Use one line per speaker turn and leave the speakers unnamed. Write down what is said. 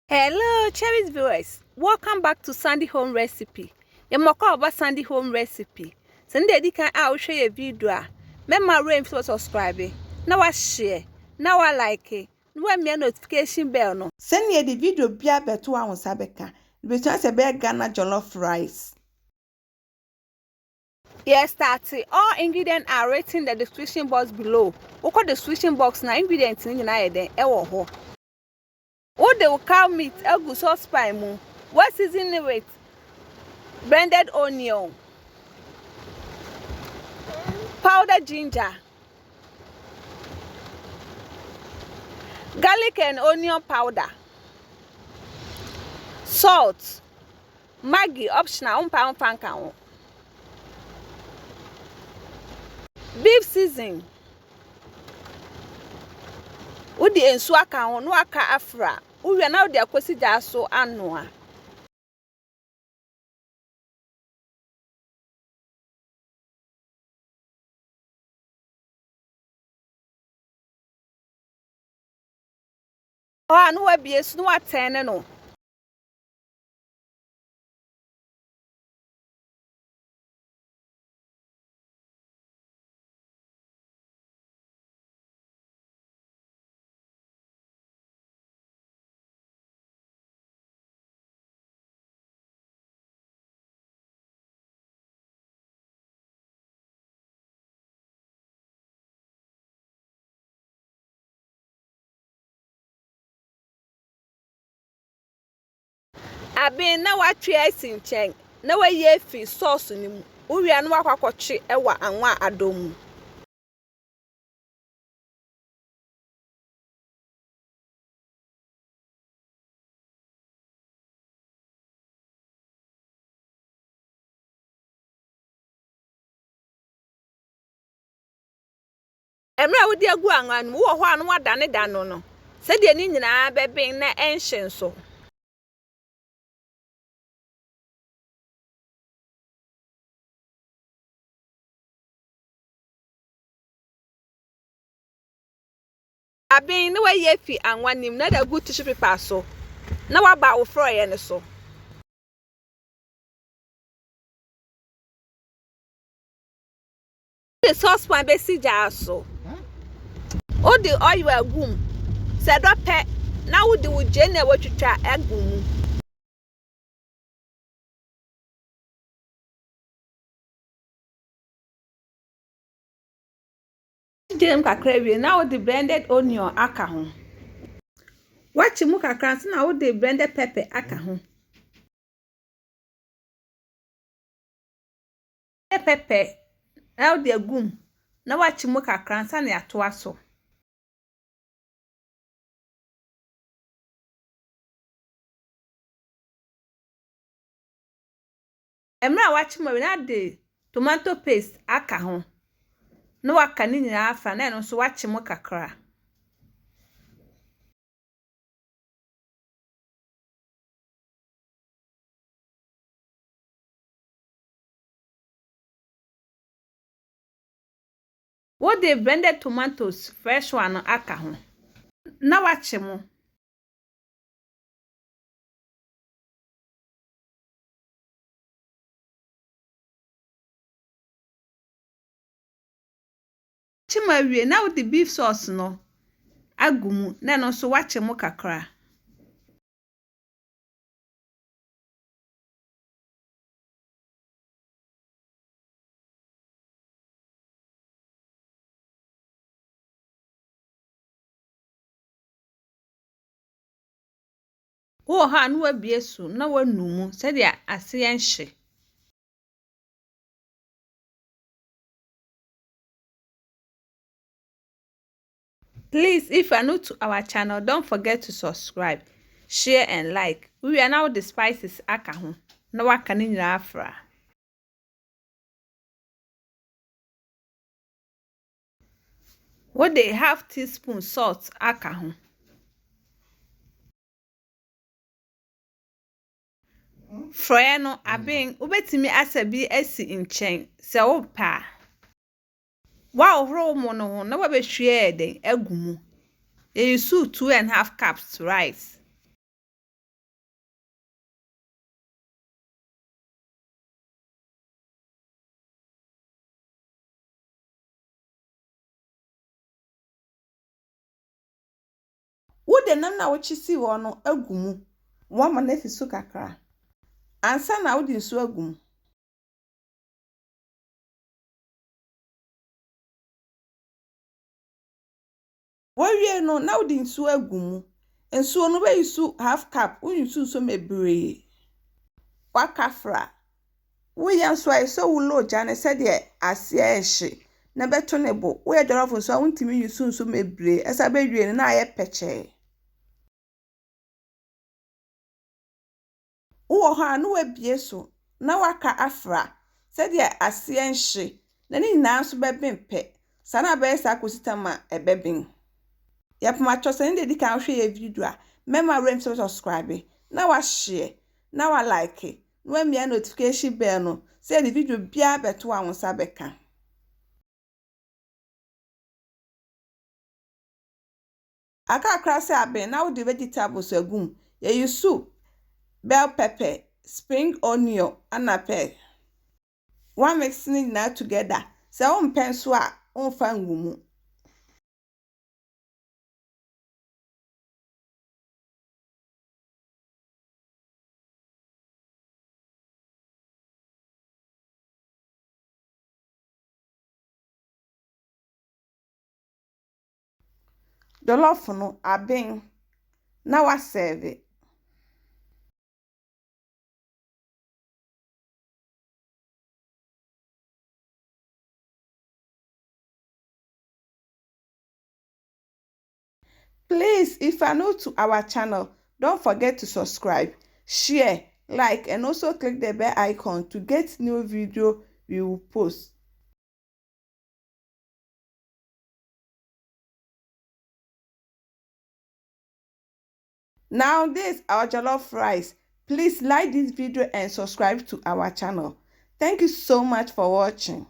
Hello, cherished viewers. Welcome back to Sandyshom recipe. The moko about Sandyshom recipe. Send the can out share a video. Remember rain for subscribe. Now I share. Now I like it. No me notification bell no.
Send ye the video bia beto a sabeka. The chance a bear Ghana jollof rice.
Yes, starting. All ingredients are written in the description box below. Oko the description box na ingredients in na den e wo ho. What they will cow meat, egu sauce pie mu. What season it with? Blended onion, powdered ginger, garlic and onion powder, salt, maggi optional, £1 beef season. Udi ensu aka ho no aka afra. Uwe na udi akwesi jaso anoa. O anu wa biesu no atene no. Abin na wa twe asinchen. Na wa ye fi sauce ni mu. Uwe anu akwakoche ewa anwa adomu. Emra wodi agu anwa nu wo ho anu wadane dano no. Se de ni nyina bebe na enhye so. Abin na wa ye fi anwa nim na da gu tissue paper so. Na wa ba wo froye ne so. The sauce pan be si jar so. O the oil agum. Se do pe na wo de wo je na wo twitwa agum. Jem kakra wie na wo de blended onion aka ho. Wachi mu kakra nso na wo de blended pepper aka ho. Pepper na wo de agum na wachi mu kakra nsa na yato aso. Emra wachi mu na de tomato paste aka ho. No waka ni nyina afa na no so wachi mu kakra. What they blended tomatoes fresh one aka ho. Na wachi mu. Chima wie na wo the beef sauce no agumu na no so wachi mu kakra. Wo ha no abiesu na wanumu se dia ase yenhye. Please, if you are new to our channel, don't forget to subscribe, share and like. We are now the spices aka ho. Na waka ni nyina afra. What they half teaspoon salt aka ho. Froye no abin ubetimi asabi esi nchen se wo pa. Wa ohro mo no ho na wa behwie eden agumu. You use 2.5 cups rice.
de nam na wo chisi wo no agumu wo ma na fi so kakra ansa na wo de nsu agumu wo wie no na wo de nsu agumu nsu no be yusu half cup wo yusu so mebre wakafra wo ya nso ai so wo lo ja ne se de ase ehye na beto ne bo wo ye jollof nso a wontimi yusu nso mebre esa be wie na aye peche wo ha no wabie so na waka afra se de ase ehye na ni na nso be bempe sana be sa akositama ebebin yapma chose ndi di kan hwe ye video a mema rem subscribe na wa share na wa like no amia notification bell no say the video bia beto a wonsa beka aka krase aben na wo the vegetables agum ye yusu bell pepper spring onion anape one mixing na together say on penso a on fa ngumu jollof no aben na wa serve. Please, if you are new to our channel, don't forget to subscribe, share, like, and also click the bell icon to get new video we will post. Now this our jollof rice. Please like this video and subscribe to our channel. Thank you so much for watching.